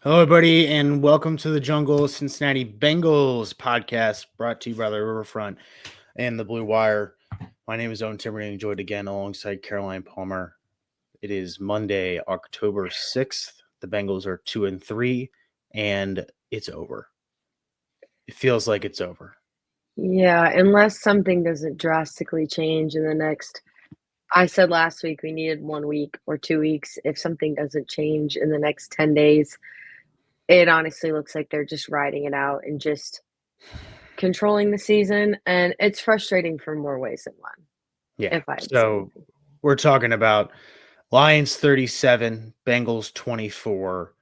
Hello, everybody, and welcome to the Jungle Cincinnati Bengals podcast brought to you by the Riverfront and the Blue Wire. My name is Owen Timberlake, joined again alongside Caroline Palmer. It is Monday, October 6th. The Bengals are 2-3, and it's over. It feels like it's over. Yeah, unless something doesn't drastically change in the next I said last week we needed 1 week or 2 weeks. If something doesn't change in the next 10 days, it honestly looks like they're just riding it out and just controlling the season, and it's frustrating for more ways than one, Yeah. if I had to say So anything. we're talking about Lions 37, Bengals 24.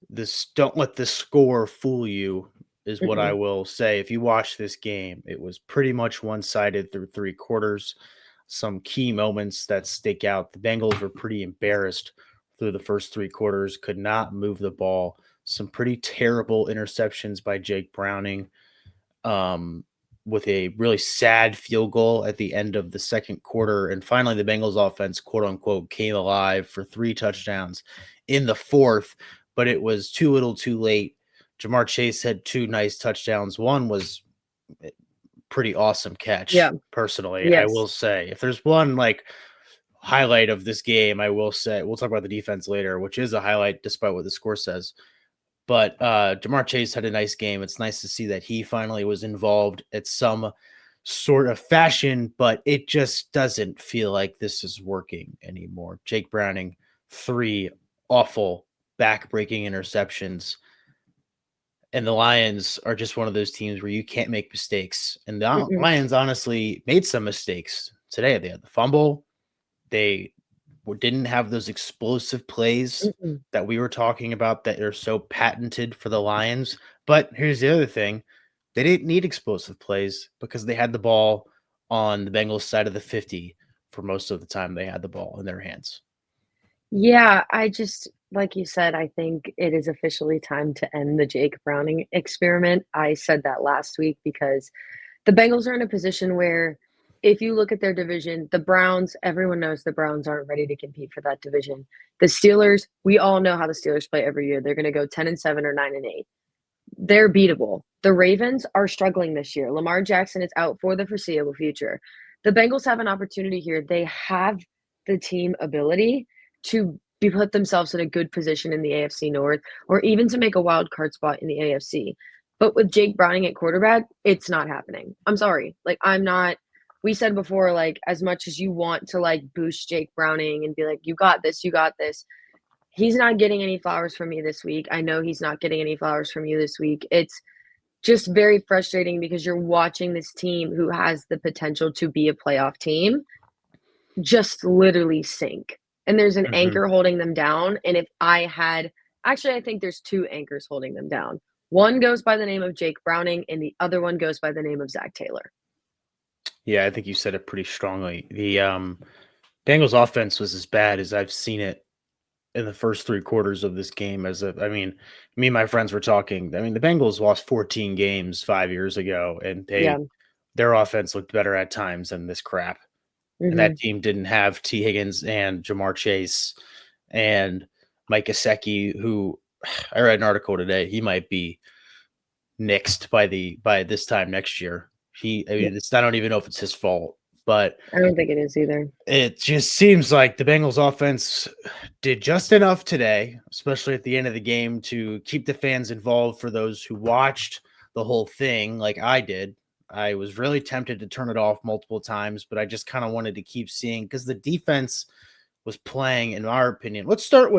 This don't let the score fool you is what I Mm-mm. will say. If you watch this game, it was pretty much one-sided through three quarters. Some key moments that stick out. The Bengals were pretty embarrassed through the first three quarters, could not move the ball. Some pretty terrible interceptions by Jake Browning, um, with a really sad field goal at the end of the second quarter. And finally, the Bengals offense, quote unquote, came alive for three touchdowns in the fourth, but it was too little too late. Jamar Chase had two nice touchdowns. One was pretty awesome catch, Yeah. personally. I Yes. will say, if there's one highlight of this game, I will say, we'll talk about the defense later, which is a highlight despite what the score says. But Jamar Chase had a nice game. It's nice to see that he finally was involved at some sort of fashion, but it just doesn't feel like this is working anymore. Jake Browning, three awful back-breaking interceptions. And the Lions are just one of those teams where you can't make mistakes. And the Mm-mm. Lions honestly made some mistakes today. They had the fumble. They didn't have those explosive plays Mm-mm. that we were talking about that are so patented for the Lions. But here's the other thing. They didn't need explosive plays because they had the ball on the Bengals side of the 50 for most of the time they had the ball in their hands. Yeah, I just like you said, I think it is officially time to end the Jake Browning experiment. I said that last week because the Bengals are in a position where if you look at their division, the Browns, everyone knows the Browns aren't ready to compete for that division. The Steelers, we all know how the Steelers play every year. They're going to go 10-7 or 9-8. They're beatable. The Ravens are struggling this year. Lamar Jackson is out for the foreseeable future. The Bengals have an opportunity here. They have the team ability to be put themselves in a good position in the AFC North or even to make a wild card spot in the AFC. But with Jake Browning at quarterback, it's not happening. I'm sorry. Like I'm not we said before, like as much as you want to like boost Jake Browning and be like, you got this, you got this. He's not getting any flowers from me this week. I know he's not getting any flowers from you this week. It's just very frustrating because you're watching this team who has the potential to be a playoff team just literally sink. And there's an Mm-hmm. anchor holding them down. And if I had actually, I think there's two anchors holding them down. One goes by the name of Jake Browning, and the other one goes by the name of Zac Taylor. Yeah, I think you said it pretty strongly. The Bengals offense was as bad as I've seen it in the first three quarters of this game. I mean, me and my friends were talking. I mean, the Bengals lost 14 games 5 years ago, and Yeah. their offense looked better at times than this crap. And that Hmm. team didn't have T. Higgins and Jamar Chase and Mike Gesicki, who I read an article today. He might be nixed by this time next year. I Yeah. mean, I don't even know if it's his fault, but I don't think it is either. it just seems like the Bengals offense did just enough today, especially at the end of the game, to keep the fans involved for those who watched the whole thing like I did. I was really tempted to turn it off multiple times, but I just kind of wanted to keep seeing because the defense was playing, in our opinion. Let's start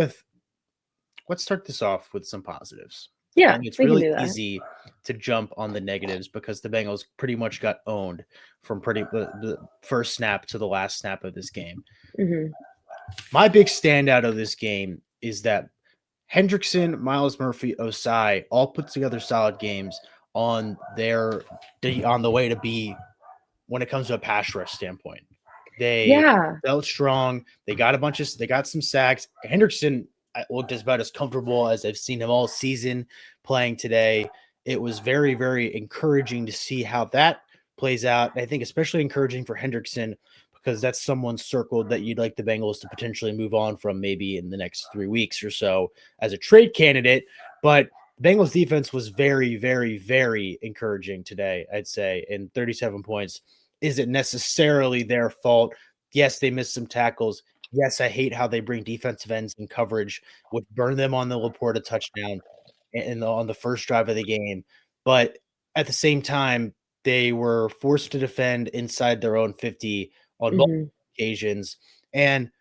this off with some positives. I Yeah, think it's we can really do that. easy to jump on the negatives because the Bengals pretty much got owned from the first snap to the last snap of this game. Hmm. My big standout of this game is that Hendrickson, Miles Murphy, Osai all put together solid games on on the way to be when it comes to a pass rush standpoint. They Yeah. felt strong. They got some sacks. Hendrickson looked about as comfortable as I've seen him all season playing today. It was very, very encouraging to see how that plays out. I think especially encouraging for Hendrickson because that's someone circled that you'd like the Bengals to potentially move on from maybe in the next 3 weeks or so as a trade candidate. But the Bengals defense was very, very, very encouraging today, I'd say, and 37 points isn't necessarily their fault. Yes, they missed some tackles. Yes, I hate how they bring defensive ends in coverage, which burn them on the Laporta touchdown on the first drive of the game. But at the same time, they were forced to defend inside their own 50 on multiple Mhm. occasions. And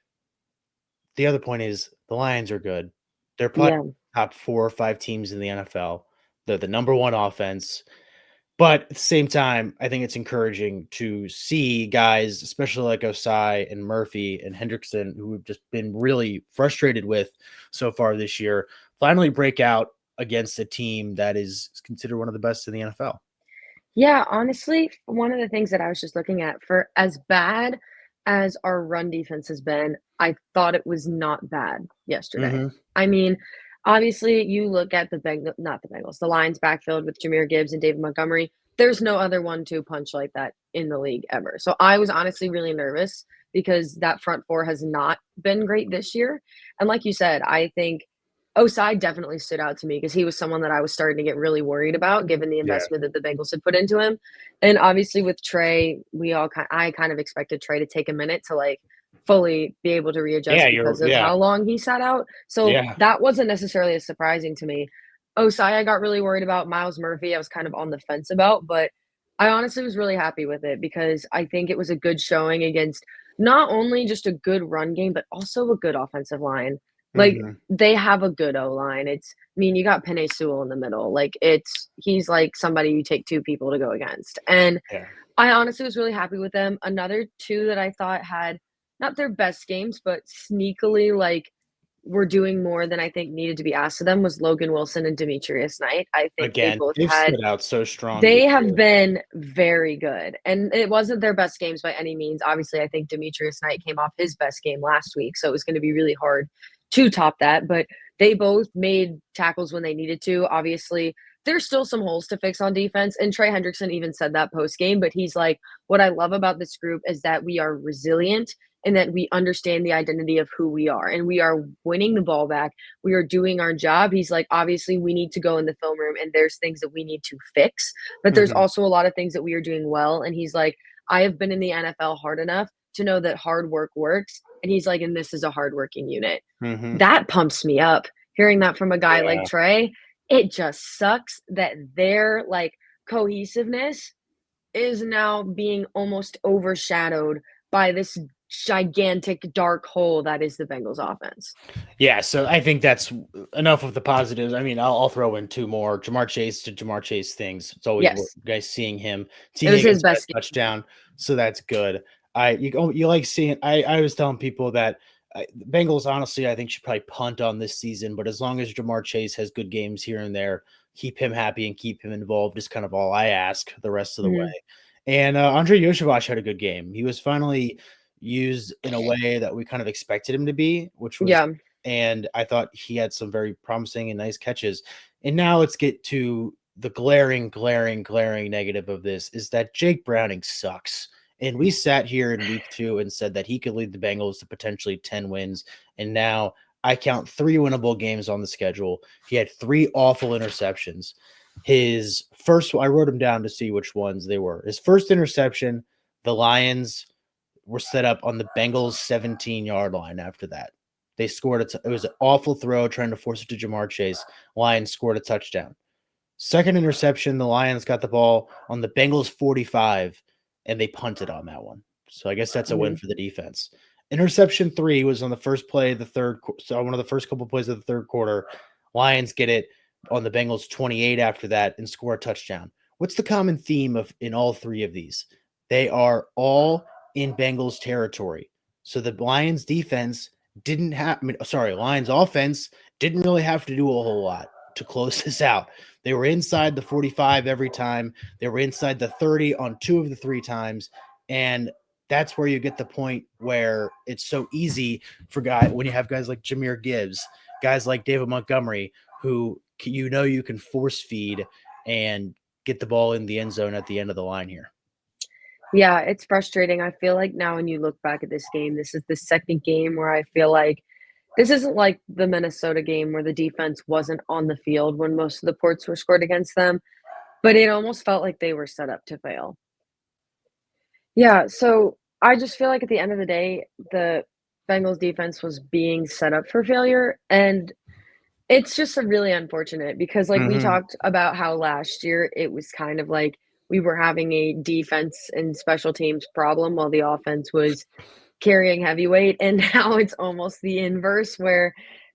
the other point is the Lions are good. They're probably Yeah. top 4 or 5 teams in the NFL. They're the number 1 offense. But at the same time, I think it's encouraging to see guys, especially like Osai and Murphy and Hendrickson, who we've just been really frustrated with so far this year, finally break out against a team that is considered one of the best in the NFL. Yeah, honestly, one of the things that I was just looking at, for as bad as our run defense has been, I thought it was not bad yesterday. Mhm. I mean, obviously, you look at not the Bengals, the Lions backfield with Jahmyr Gibbs and David Montgomery. There's no other 1-2 punch like that in the league ever. So I was honestly really nervous because that front four has not been great this year. And like you said, I think Osai definitely stood out to me because he was someone that I was starting to get really worried about given the Yeah. investment that the Bengals had put into him. And obviously with Trey, I kind of expected Trey to take a minute to like fully be able to readjust because of Yeah. how long he sat out. So Yeah. that wasn't necessarily as surprising to me. Osai, I got really worried about. Miles Murphy, I was kind of on the fence about, but I honestly was really happy with it because I think it was a good showing against not only just a good run game, but also a good offensive line. Like Mhm. they have a good O line. I mean, you got Penei Sewell in the middle. He's like somebody you take two people to go against. And Yeah. I honestly was really happy with them. Another two that I thought had not their best games, but sneakily like were doing more than I think needed to be asked of them was Logan Wilson and Demetrius Knight. I think Again, they've stood out so strong this they have year. been very good, and it wasn't their best games by any means. Obviously, I think Demetrius Knight came off his best game last week, so it was going to be really hard to top that. But they both made tackles when they needed to. Obviously, there's still some holes to fix on defense, and Trey Hendrickson even said that post game. But he's like, "What I love about this group is that we are resilient and that we understand the identity of who we are, and we are winning the ball back. We are doing our job." He's like, "Obviously, we need to go in the film room, and there's things that we need to fix." But there's Mhm. also a lot of things that we are doing well. And he's like, I have been in the NFL hard enough to know that hard work works. And he's like, and this is a hardworking unit. Mhm. That pumps me up. Hearing that from a guy like Yeah. Trey, it just sucks that their like cohesiveness is now being almost overshadowed by this gigantic dark hole that is the Bengals offense. Yeah, so I think that's enough of the positives. I mean, I'll throw in 2 more. Jamar Chase to Jamar Chase things. It's always worth Yes, guys seeing him. it T. was his Higgins got best a game. touchdown, so that's good. You like seeing I was telling people that the Bengals honestly I think should probably punt on this season, but as long as Jamar Chase has good games here and there, keep him happy and keep him involved is kind of all I ask the rest of the way. Mhm. And Andre Yoshivach had a good game. He was finally used in a way that we kind of expected him to be, which was Yeah. and I thought he had some very promising and nice catches. And now let's get to the glaring negative of this is that Jake Browning sucks. And we sat here in week 2 and said that he could lead the Bengals to potentially 10 wins. And now I count 3 winnable games on the schedule. He had 3 awful interceptions. His first, I wrote them down to see which ones they were. His first interception, the Lions were set up on the Bengals 17-yard line after that. They scored it was an awful throw trying to force it to Jamar Chase. Lions scored a touchdown. Second interception, the Lions got the ball on the Bengals 45 and they punted on that one. So I guess that's a win Mhm. for the defense. Interception 3 was on the first play of the third so one of the first couple plays of the third quarter. Lions get it on the Bengals 28 after that and score a touchdown. What's the common theme of in all 3 of these? They are all in Bengals territory. So the Lions defense didn't have Lions offense didn't really have to do a whole lot to close this out. They were inside the 45 every time. They were inside the 30 on 2 of the 3 times. And that's where you get the point where it's so easy for guys when you have guys like Jahmyr Gibbs, guys like David Montgomery, who you can force feed and get the ball in the end zone at the end of the line here. Yeah, it's frustrating. I feel like now when you look back at this game, this is the second game where I feel like This isn't like the Minnesota game where the defense wasn't on the field when most of the points were scored against them, but it almost felt like they were set up to fail. Yeah, so I just feel like at the end of the day, the Bengals defense was being set up for failure, and it's just a really unfortunate because, like, we Mhm. talked about how last year it was kind of like we were having a defense and special teams problem while the offense was carrying heavyweight, and now it's almost the inverse where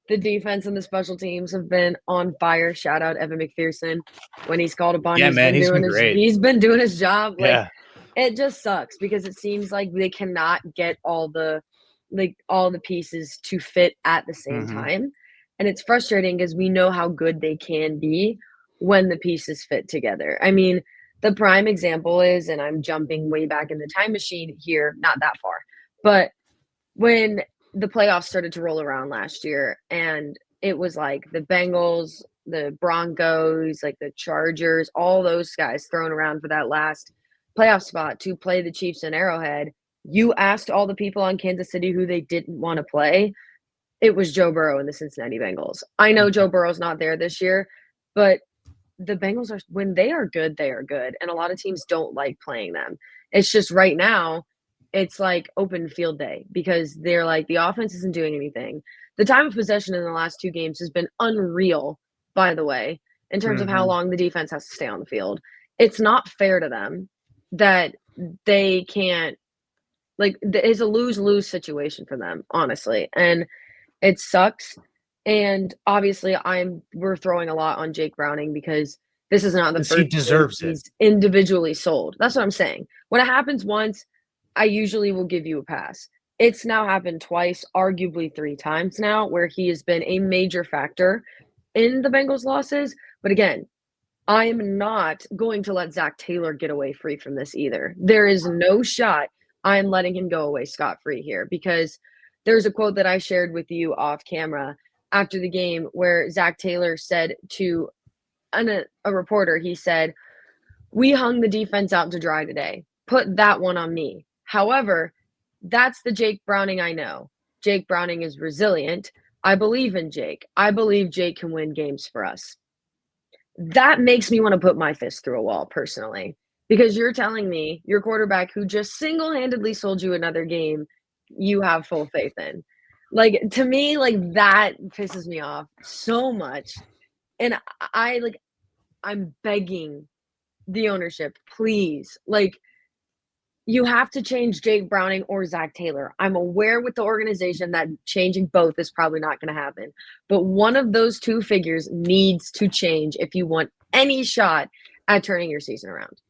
the defense and the special teams have been on fire. Shout out Evan McPherson. When he's called upon, Yeah, man, he's been great. he's been doing his job. Like, Yeah. it just sucks because it seems like they cannot get all the pieces to fit at the same Mhm. time. And it's frustrating because we know how good they can be when the pieces fit together. I mean, the prime example is, and I'm jumping way back in the time machine here, not that far, but when the playoffs started to roll around last year and it was like the Bengals, the Broncos, like the Chargers, all those guys thrown around for that last playoff spot to play the Chiefs in Arrowhead. You asked all the people on Kansas City who they didn't want to play. It was Joe Burrow and the Cincinnati Bengals. I know Joe Burrow's not there this year, but the Bengals are when they are good, they are good. And a lot of teams don't like playing them. It's just right now, it's like open field day because they're like the offense isn't doing anything. The time of possession in the last two games has been unreal, by the way, in terms of how Mhm. long the defense has to stay on the field. It's not fair to them that they can't like it's a lose-lose situation for them, honestly. And it sucks, and obviously, we're throwing a lot on Jake Browning because this is not the 'Cause he first game deserves it. he's individually sold. That's what I'm saying. When it happens once, I usually will give you a pass. It's now happened twice, arguably 3 times now, where he has been a major factor in the Bengals' losses, but again, I am not going to let Zac Taylor get away free from this either. There is no shot I'm letting him go away scot-free here because there's a quote that I shared with you off camera after the game where Zac Taylor said to a reporter, he said, "We hung the defense out to dry today. Put that one on me." However, that's the Jake Browning I know. Jake Browning is resilient. I believe in Jake. I believe Jake can win games for us. That makes me wanna put my fist through a wall personally, because you're telling me your quarterback who just single-handedly sold you another game, you have full faith in. Like, to me, like, that pisses me off so much, and I'm begging the ownership, please, like, you have to change Jake Browning or Zac Taylor. I'm aware with the organization that changing both is probably not gonna happen, but one of those 2 figures needs to change if you want any shot at turning your season around.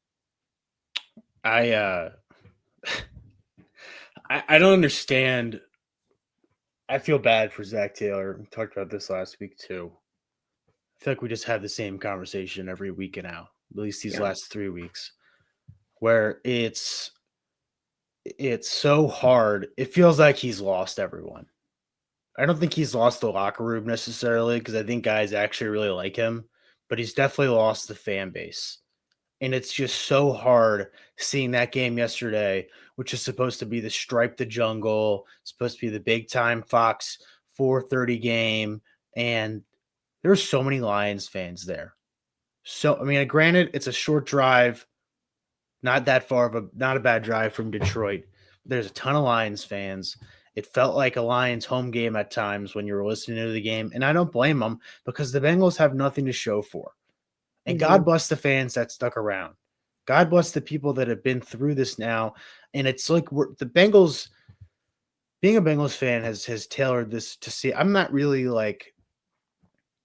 I, I don't understand. I feel bad for Zach Taylor. We talked about this last week too. I feel like we just have the same conversation every week now, at least these Yeah. last 3 weeks, where it's so hard. It feels like he's lost everyone. I don't think he's lost the locker room necessarily because I think guys actually really like him, but he's definitely lost the fan base. And it's just so hard seeing that game yesterday, which is supposed to be the Stripe the Jungle, supposed to be the big time Fox 4:30 game, and there's so many Lions fans there. So I mean, granted, it's a short drive, not that far of a not a bad drive from Detroit. There's a ton of Lions fans. It felt like a Lions home game at times when you were listening to the game, and I don't blame them because the Bengals have nothing to show for. And God Mhm. bless the fans that stuck around. God bless the people that have been through this now. And it's like the Bengals, being a Bengals fan has tailored this to see. I'm not really like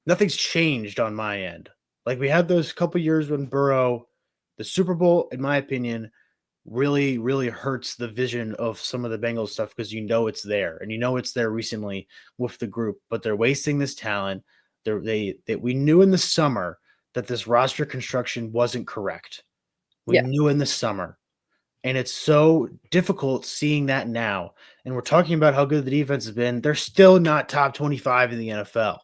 nothing's changed on my end. Like we had those couple years when Burrow, the Super Bowl, in my opinion, really, really hurts the vision of some of the Bengals stuff because you know it's there and you know it's there recently with the group, but they're wasting this talent. We knew in the summer that this roster construction wasn't correct. We Yeah. knew in the summer. And it's so difficult seeing that now. And we're talking about how good the defense has been. They're still not top 25 in the NFL.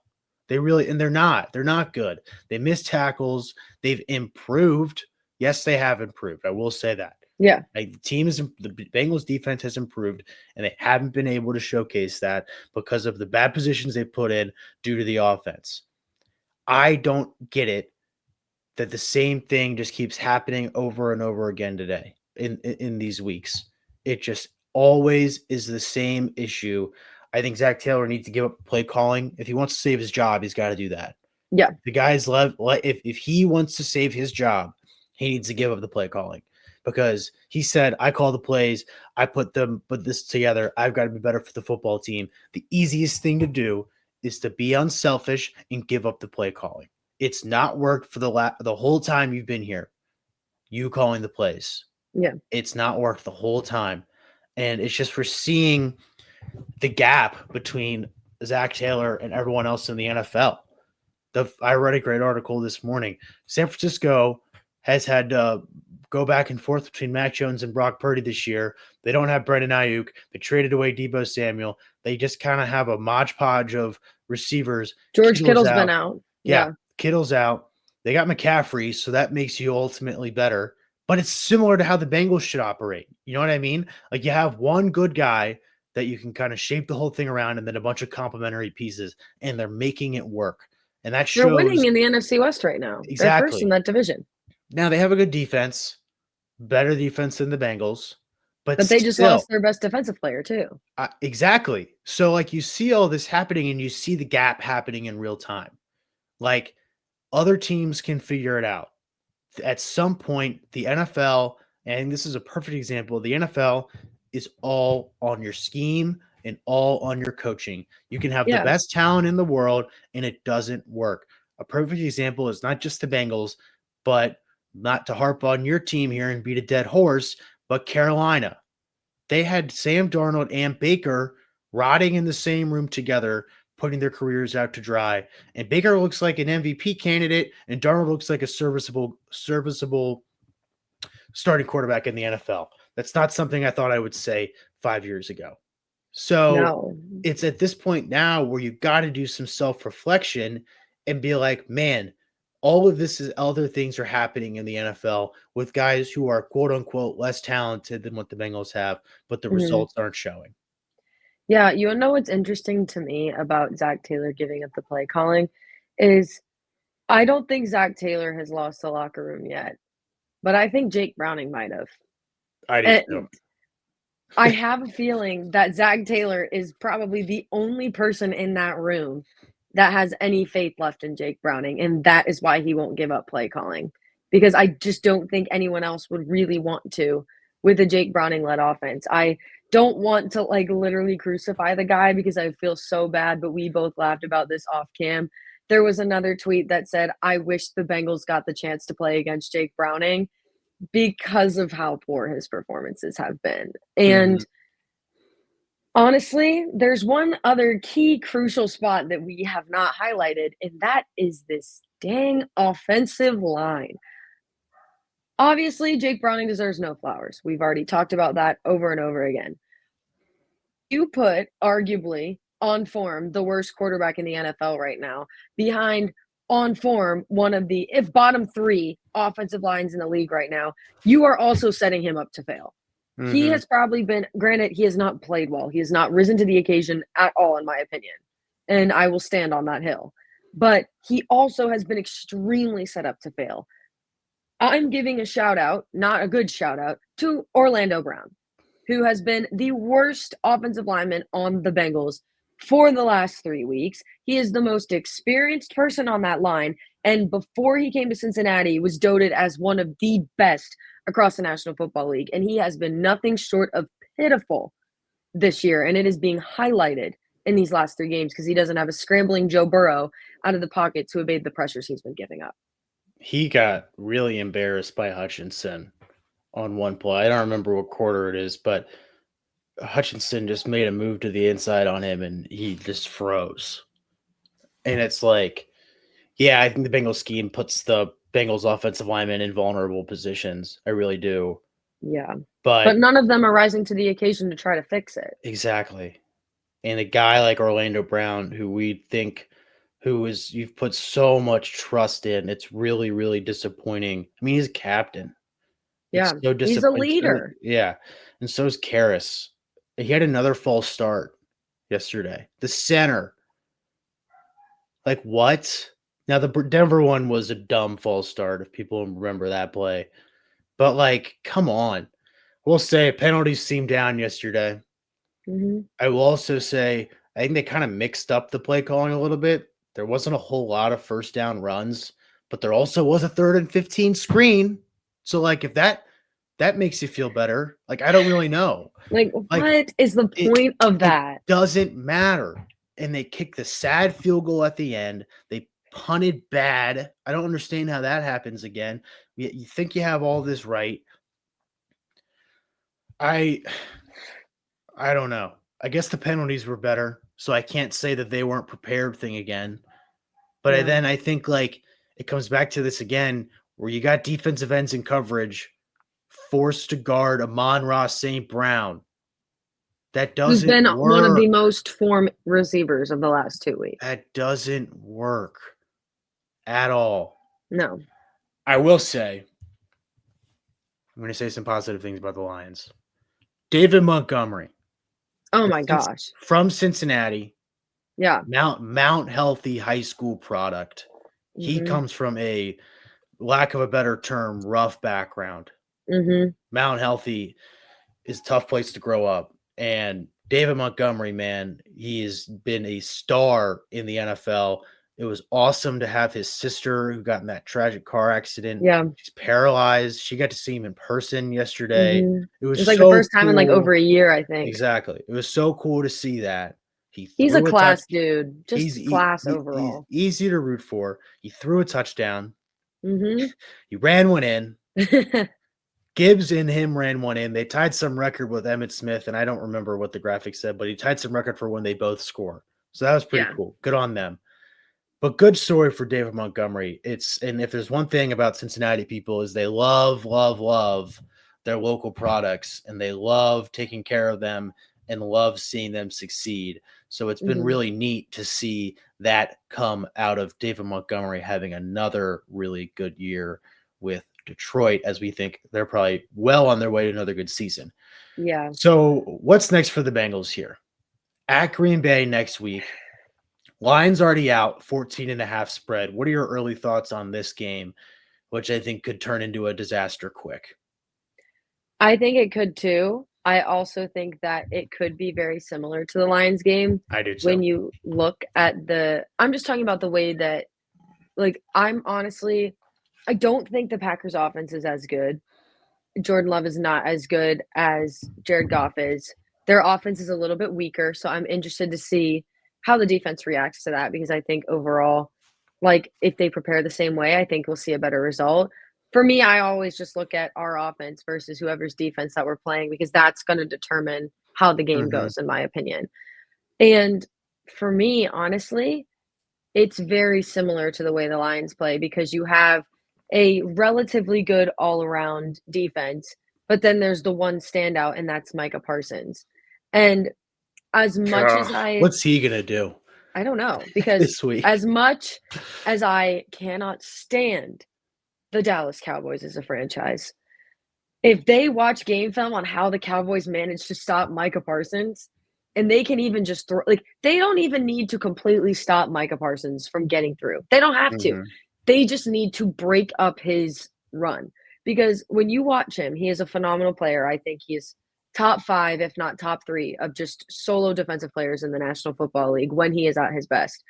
They really, and they're not. They're not good. They miss tackles. They've improved. Yes, they have improved. I will say that. Yeah. Like the Bengals defense has improved, and they haven't been able to showcase that because of the bad positions they put in due to the offense. I don't get it that the same thing just keeps happening over and over again today in these weeks. It just always is the same issue. I think Zac Taylor needs to give up play calling. If he wants to save his job, he's got to do that. Yeah. The guy's if he wants to save his job, he needs to give up the play calling because he said, I call the plays, I put this together. I've got to be better for the football team. The easiest thing to do is to be unselfish and give up the play calling. It's not worked for the whole time you've been here. You calling the plays. Yeah. It's not worked the whole time. And it's just we're seeing the gap between Zac Taylor and everyone else in the NFL. I read a great article this morning. San Francisco has had to go back and forth between Mac Jones and Brock Purdy this year. They don't have Brandon Ayuk. They traded away Deebo Samuel. They just kind of have a modge podge of receivers. George Kittle's Kittle's been out. out. Yeah, Yeah. Kittle's out. They got McCaffrey, so that makes you ultimately better. But it's similar to how the Bengals should operate. You know what I mean? Like you have one good guy that you can kind of shape the whole thing around and then a bunch of complementary pieces, and they're making it work. And that They're winning shows in the NFC West right now. They're first in exactly. that division. Now they have a good defense, better defense than the Bengals, but But they just still, lost their best defensive player too. exactly. So like you see all this happening and you see the gap happening in real time. Like other teams can figure it out. At some point, the NFL, and this is a perfect example, the NFL is all on your scheme and all on your coaching. You can have the Yeah. best talent in the world and it doesn't work. A perfect example is not just the Bengals, but not to harp on your team here and beat a dead horse, but Carolina. They had Sam Darnold and Baker rotting in the same room together, putting their careers out to dry. And Baker looks like an MVP candidate, and Darnold looks like a serviceable starting quarterback in the NFL. That's not something I thought I would say 5 years ago. So No. it's at this point now where you got to do some self-reflection and be like, man, all of this is other things are happening in the NFL with guys who are quote unquote less talented than what the Bengals have, but the Mhm. results aren't showing. Yeah, you know what's interesting to me about Zac Taylor giving up the play calling is I don't think Zac Taylor has lost the locker room yet, but I think Jake Browning might have. I do too. And I have a feeling that Zac Taylor is probably the only person in that room that has any faith left in Jake Browning, and that is why he won't give up play calling. Because I just don't think anyone else would really want to with a Jake Browning led offense. I don't want to like literally crucify the guy because I feel so bad, but we both laughed about this off cam. There was another tweet that said, I wish the Bengals got the chance to play against Jake Browning because of how poor his performances have been. Mhm. And honestly, there's one other key crucial spot that we have not highlighted, and that is this dang offensive line. Obviously, Jake Browning deserves no flowers. We've already talked about that over and over again. You put arguably on form the worst quarterback in the NFL right now behind on form one of the if bottom 3 offensive lines in the league right now. You are also setting him up to fail. He Mhm. has probably been granted he has not played well. He has not risen to the occasion at all in my opinion. And I will stand on that hill. But he also has been extremely set up to fail. I'm giving a shout out, not a good shout out, to Orlando Brown, who has been the worst offensive lineman on the Bengals for the last 3 weeks. He is the most experienced person on that line. And before he came to Cincinnati, was doted as one of the best across the National Football League. And he has been nothing short of pitiful this year. And it is being highlighted in these last 3 games because he doesn't have a scrambling Joe Burrow out of the pocket to evade the pressures he's been giving up. He got really embarrassed by Hutchinson on one play. I don't remember what quarter it is, but Hutchinson just made a move to the inside on him and he just froze. And it's like, yeah, I think the Bengals scheme puts the Bengals offensive linemen in vulnerable positions. I really do. Yeah. But But none of them are rising to the occasion to try to fix it. exactly. And a guy like Orlando Brown, who we think you've put so much trust in, it's really, really disappointing. I mean, he's a captain. It's Yeah. so He's a disappointing. leader. Yeah, and so is Karras. He had another false start yesterday. The center, like what? Now the Denver one was a dumb false start. If people remember that play, but like, come on. We'll say penalties seemed down yesterday. Mhm. I will also say I think they kind of mixed up the play calling a little bit. There wasn't a whole lot of first down runs, but there also was a 3rd and 15 screen. So like if that makes you feel better, like I don't really know. Like, Like what is the it point of it that? doesn't matter. And they kicked the sad field goal at the end. They punted bad. I don't understand how that happens again. You think you have all this right. I I don't know. I guess the penalties were better, so I can't say that they weren't prepared thing again. But Yeah. then I think like it comes back to this again, where you got defensive ends in coverage forced to guard Amon-Ra St. Brown. That Who's doesn't been one of the work. most formed receivers of the last 2 weeks. That doesn't work at all. No. I will say, I'm going to say some positive things about the Lions. David Montgomery, Oh my gosh. from Cincinnati, Yeah. Mount Healthy high school product. He Mhm. comes from a, lack of a better term, rough background. Mhm. Mount Healthy is a tough place to grow up. And David Montgomery, man, he has been a star in the NFL. It was awesome to have his sister who got in that tragic car accident. Yeah. She's paralyzed. She got to see him in person yesterday. Mhm. It It was was like the so first time in like over cool. a year, I think. Exactly. It was so cool to see that. He He's a threw a touch. class dude. He's Just class overall. easy to root for. He threw a touchdown. Mhm. He ran one in. Gibbs and him ran one in. They tied some record with Emmitt Smith, and I don't remember what the graphic said, but he tied some record for when they both score. So that was pretty Yeah. cool. Good on them. But good story for David Montgomery. And if there's one thing about Cincinnati people is they love, love, love their local products, and they love taking care of them and love seeing them succeed. So it's been Mhm. really neat to see that come out of David Montgomery having another really good year with Detroit, as we think they're probably well on their way to another good season. Yeah. So what's next for the Bengals here? At Green Bay next week. Line's already out, 14.5 spread. What are your early thoughts on this game, which I think could turn into a disaster quick? I think it could too. I also think that it could be very similar to the Lions game I do when too. you look at I'm just talking about the way that like I'm honestly I don't think the Packers offense is as good. Jordan Love is not as good as Jared Goff is. Their offense is a little bit weaker, so I'm interested to see how the defense reacts to that because I think overall, like if they prepare the same way, I think we'll see a better result. For me, I always just look at our offense versus whoever's defense that we're playing because that's going to determine how the game Mhm. goes, in my opinion. And for me, honestly, it's very similar to the way the Lions play because you have a relatively good all-around defense, but then there's the one standout, and that's Micah Parsons. And as much Ugh, as what's he gonna do I don't know, because this week? as much as I cannot stand the Dallas Cowboys as a franchise, if they watch game film on how the Cowboys managed to stop Micah Parsons, and they can even just throw like, they don't even need to completely stop Micah Parsons from getting through. They don't have to. Mhm. They just need to break up his run. Because when you watch him, he is a phenomenal player. I think he's top 5, if not top 3, of just solo defensive players in the National Football League when he is at his best.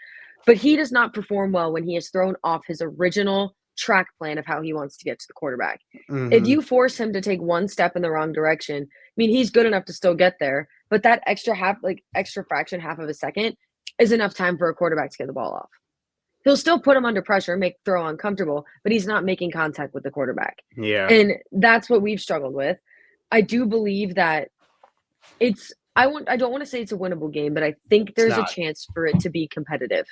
But he does not perform well when he is thrown off his original track plan of how he wants to get to the quarterback. If Mhm. you force him to take one step in the wrong direction, I mean, he's good enough to still get there, but that extra half, like extra fraction, half of a second is enough time for a quarterback to get the ball off. He'll still put him under pressure, make throw uncomfortable, but he's not making contact with the quarterback. Yeah, And that's what we've struggled with. I do believe that I don't want to say it's a winnable game, but I think it's there's a not. chance for it to be competitive.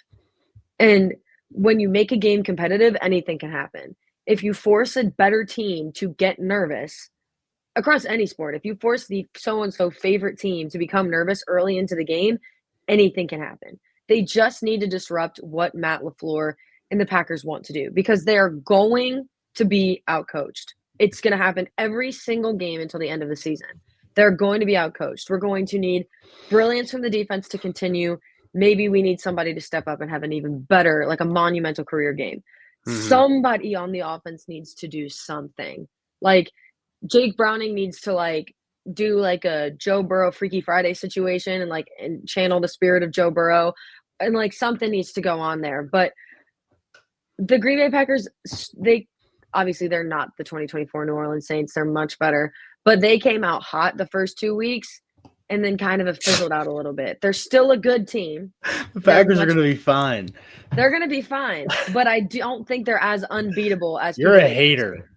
And when you make a game competitive, anything can happen. If you force a better team to get nervous across any sport, if you force the so and so favorite team to become nervous early into the game, anything can happen. They just need to disrupt what Matt LaFleur and the Packers want to do because they are going to be outcoached. It's going to happen every single game until the end of the season. They're going to be outcoached. We're going to need brilliance from the defense to continue. Maybe we need somebody to step up and have an even better, like a monumental career game. Mhm. Somebody on the offense needs to do something. Like Jake Browning needs to do like a Joe Burrow Freaky Friday situation and channel the spirit of Joe Burrow, and something needs to go on there. But the Green Bay Packers, they obviously they're not the 2024 New Orleans Saints. They're much better, but they came out hot the first 2 weeks and then kind of have fizzled out a little bit. They're still a good team. The They're Packers are much going to be fine. they're going to be fine, but I don't think they're as unbeatable as You're people a make them seem. hater.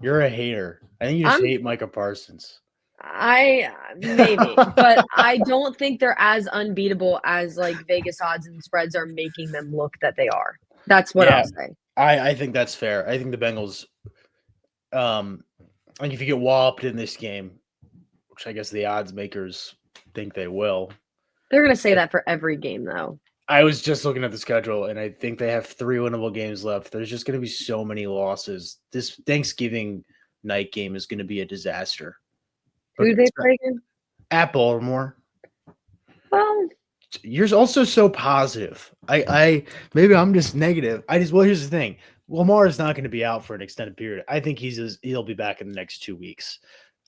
You're a hater. I think you just I'm hate Micah Parsons. I maybe, but I don't think they're as unbeatable as Vegas odds and spreads are making them look that they are. That's what Yeah, I'll say. I think that's fair. I think the Bengals, like if you get walloped in this game, which I guess the odds makers think they will. They're going to say that for every game, though. I was just looking at the schedule, and I think they have 3 winnable games left. There's just going to be so many losses. This Thanksgiving night game is going to be a disaster. Who do they play again? At Baltimore. Well, You're also so positive. I maybe I'm just negative. Well, here's the thing. Lamar is not going to be out for an extended period. I think he'll be back in the next 2 weeks.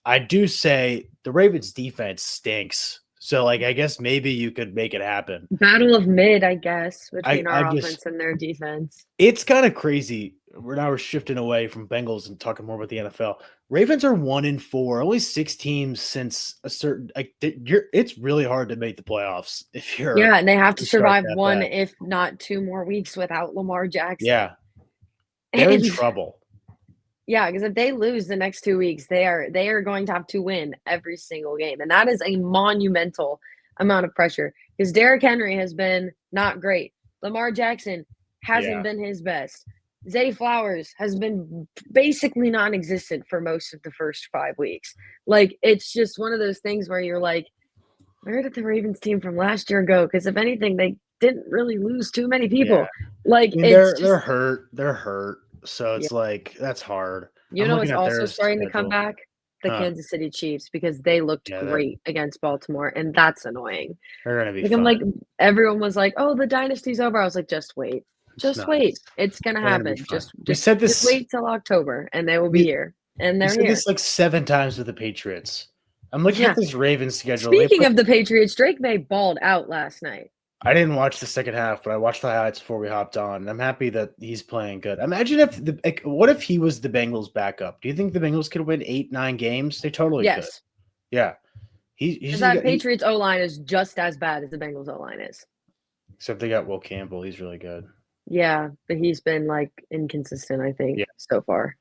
I do say the Ravens defense stinks. So I guess maybe you could make it happen. battle of mid, I guess, between I our just offense and their defense. It's kind of crazy. We're shifting away from Bengals and talking more about the NFL. Ravens are 1-4, only 6 teams since a certain it's really hard to make the playoffs if you're Yeah, and they have to start survive that one, bad. if not 2 more weeks without Lamar Jackson. Yeah, they're in And trouble. yeah, because if they lose the next 2 weeks, they are going to have to win every single game, and that is a monumental amount of pressure because Derrick Henry has been not great. Lamar Jackson hasn't Yeah. been his best. Zay Flowers has been basically non-existent for most of the first 5 weeks. It's just one of those things where you're like, where did the Ravens team from last year go? Because if anything, they didn't really lose too many Yeah. people. I mean, It's they're just hurt. They're hurt. So yeah. it's that's hard. You I'm know looking what's at also their starting to come schedule. back? The Huh. Kansas City Chiefs, because they looked Yeah, great against Baltimore, and that's annoying. they're gonna be I'm fine. everyone was like, "Oh, the dynasty's over." I was like, "Just wait. It's Just not. wait. It's gonna They're gonna be happen. fine. Just We just said just this. wait till October, and they will be We here." And we they're said here. this 7 times with the Patriots. I'm looking Yeah. at this Ravens schedule. They Speaking play of the Patriots, Drake May balled out last night. I didn't watch the second half, but I watched the highlights before we hopped on. And I'm happy that he's playing good. Imagine what if he was the Bengals backup? Do you think the Bengals could win 8, 9 games? They totally could. Yes. Yeah, he's Because just that Patriots O-line is just as bad as the Bengals O-line is. except they got Will Campbell. He's really good. Yeah, but he's been inconsistent, I think, Yeah. so far.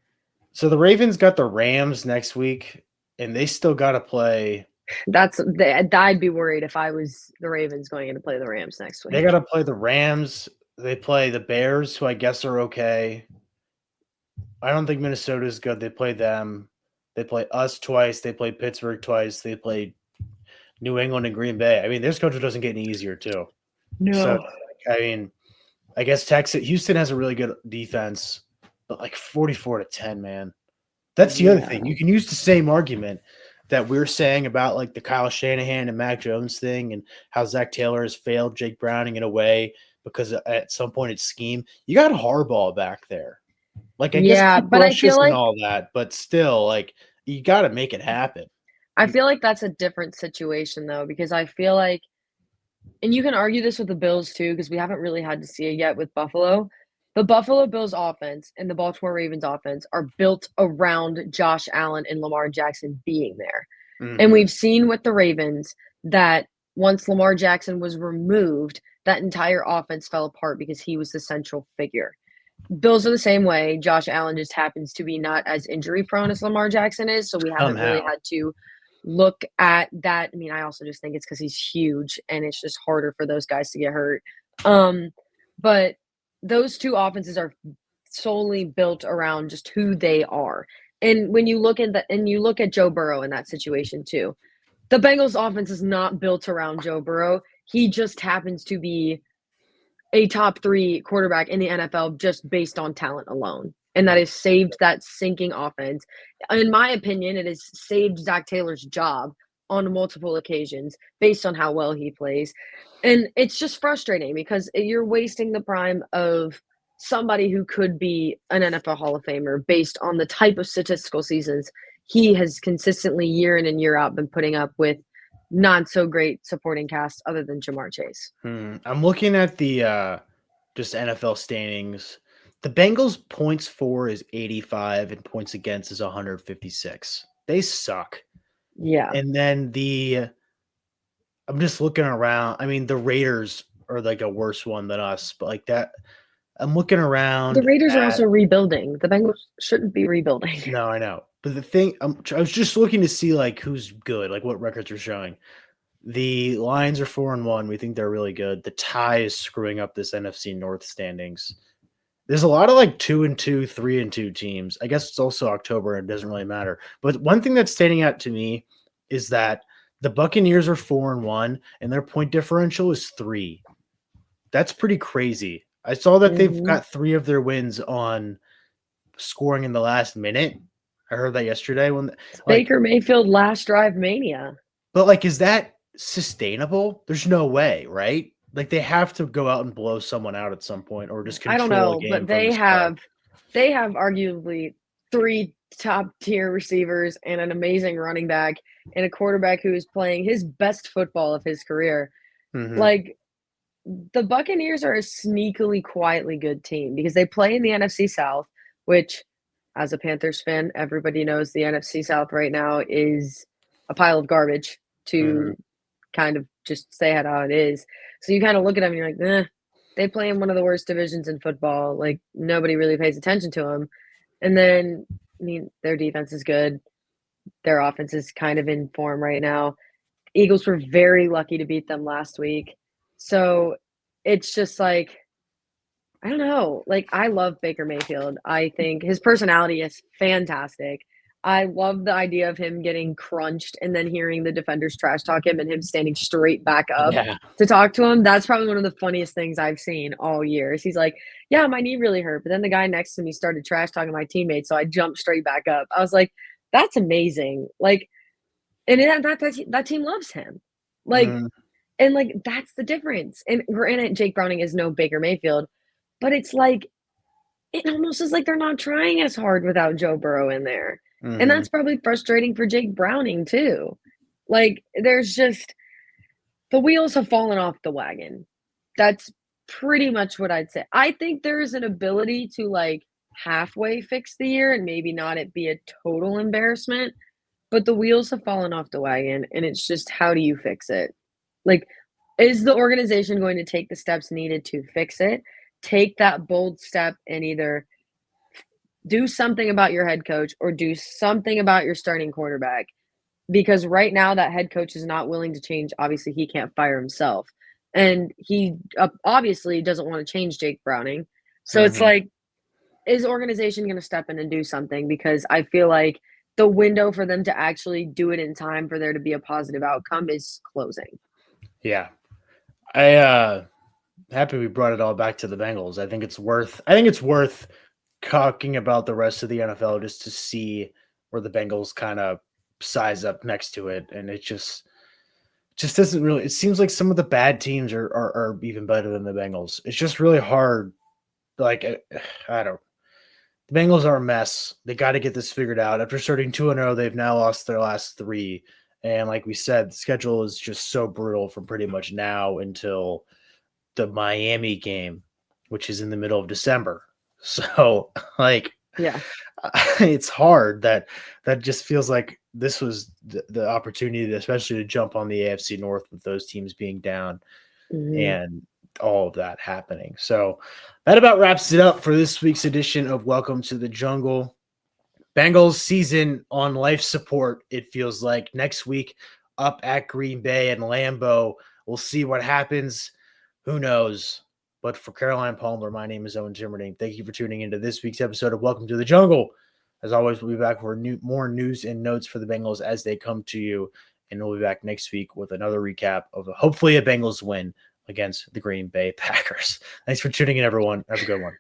So the Ravens got the Rams next week, and they still got to play. I'd be worried if I was the Ravens going in to play the Rams next They week. got to play the Rams. They play the Bears, who I guess are okay. I don't think Minnesota's good. They play them. They play us twice. They play Pittsburgh twice. They play New England and Green Bay. I mean, their schedule doesn't get any easier too. So, No. I mean, I guess Houston has a really good defense, but 44-10, man. That's the other thing. Yeah. You can use the same argument that we're saying about the Kyle Shanahan and Mac Jones thing and how Zac Taylor has failed Jake Browning in a way because at some point it's scheme. You got Harbaugh back there. I guess Yeah, Kurt but I Busch feel and like all that, but still, you got to make it happen. that's a different situation though, because I feel like, and you can argue this with the Bills too, because we haven't really had to see it yet with Buffalo. The Buffalo Bills offense and the Baltimore Ravens offense are built around Josh Allen and Lamar Jackson being there. And Mhm. we've seen with the Ravens that once Lamar Jackson was removed, that entire offense fell apart because he was the central figure. Bills are the same way. Josh Allen just happens to be not as injury prone as Lamar Jackson is, so we haven't really Somehow. had to look at that. I mean, I also just think it's because he's huge and it's just harder for those guys to get hurt. But those two offenses are solely built around just who they are. And when you look at Joe Burrow in that situation too, the Bengals offense is not built around Joe Burrow. He just happens to be a top 3 quarterback in the NFL just based on talent alone. and that has saved that sinking offense. In my opinion, it has saved Zac Taylor's job on multiple occasions based on how well he plays. And it's just frustrating because you're wasting the prime of somebody who could be an NFL Hall of Famer based on the type of statistical seasons he has consistently year in and year out been putting up with not so great supporting cast other than Jamar Chase. I'm looking at the just NFL standings. The Bengals points for is 85 and points against is 156. They suck. Yeah. And then I'm just looking around. I mean, the Raiders are like a worse one than us, but like that, I'm looking The around Raiders are at. also rebuilding. The Bengals shouldn't be rebuilding. No, I know. But the thing, I was just looking to see like who's good, like what records are showing. The Lions are 4-1. We think they're really good. The tie is screwing up this NFC North standings. There's a lot of like 2-2, 3-2 teams. I guess it's also October and it doesn't really matter. But one thing that's standing out to me is that the Buccaneers are 4-1 and their point differential is 3. That's pretty crazy. I saw that they've Mhm. got 3 of their wins on scoring in the last minute. I heard that yesterday when It's like, Baker Mayfield last drive mania. but like, is that sustainable? There's no way, right? Like they have to go out and blow someone out at some point or just I don't control a know, game but from the they start. have arguably 3 top-tier receivers and an amazing running back and a quarterback who is playing his best football of his career. Mhm. Like, the Buccaneers are a sneakily, quietly good team because they play in the NFC South, which, as a Panthers fan, everybody knows the NFC South right now is a pile of garbage Mhm. to kind of just say it how it is. So you kinda look at them and you're like, "Eh, they play in one of the worst divisions in football, like, nobody really pays attention to them." And then, I mean, their defense is good, their offense is kind of in form right now. Eagles were very lucky to beat them last week. So, it's just like, I don't know, like, I love Baker Mayfield. I think his personality is fantastic. I love the idea of him getting crunched and then hearing the defenders trash talk him and him standing straight back up Yeah. to talk to him. That's probably one of the funniest things I've seen all year is he's like, "Yeah, my knee really hurt, but then the guy next to me started trash talking my teammates, so I jumped straight back up." I was like, "That's amazing." Like, and that team loves him. Like, Mhm. and, like, that's the difference. And granted, Jake Browning is no Baker Mayfield, but it's like it almost is like they're not trying as hard without Joe Burrow in there. And Mhm. that's probably frustrating for Jake Browning too. Like, there's just the wheels have fallen off the wagon. That's pretty much what I'd say. I think there is an ability to, like, halfway fix the year and maybe not it be a total embarrassment, but the wheels have fallen off the wagon, and it's just how do you fix it? Like, is the organization going to take the steps needed to fix it? Take that bold step and either do something about your head coach or do something about your starting quarterback. Because right now, that head coach is not willing to change. Obviously, he can't fire himself. And he obviously doesn't want to change Jake Browning. So it's Mhm. like, is organization going to step in and do something? Because I feel like the window for them to actually do it in time for there to be a positive outcome is closing. Yeah. I happy we brought it all back to the Bengals. I think it's worth talking about the rest of the NFL just to see where the Bengals kind of size up next to it. And it just doesn't really, it seems like some of the bad teams are even better than the Bengals. It's just really hard. Like I don't The Bengals are a mess. They got to get this figured out. After starting 2-0, they've now lost their last 3. And like we said, the schedule is just so brutal from pretty much now until the Miami game, which is in the middle of December. So, like, Yeah. it's hard that just feels like this was the opportunity, especially to jump on the AFC North with those teams being down Mhm. and all of that happening. So that about wraps it up for this week's edition of Welcome to the Jungle. Bengals season on life support, it feels like. Next week, up at Green Bay and Lambeau. We'll see what happens. Who knows? But for Caroline Palmer, my name is Owen Timmerding. Thank you for tuning into this week's episode of Welcome to the Jungle. As always, we'll be back for more news and notes for the Bengals as they come to you. And we'll be back next week with another recap of hopefully a Bengals win against the Green Bay Packers. Thanks for tuning in, everyone. Have a good one.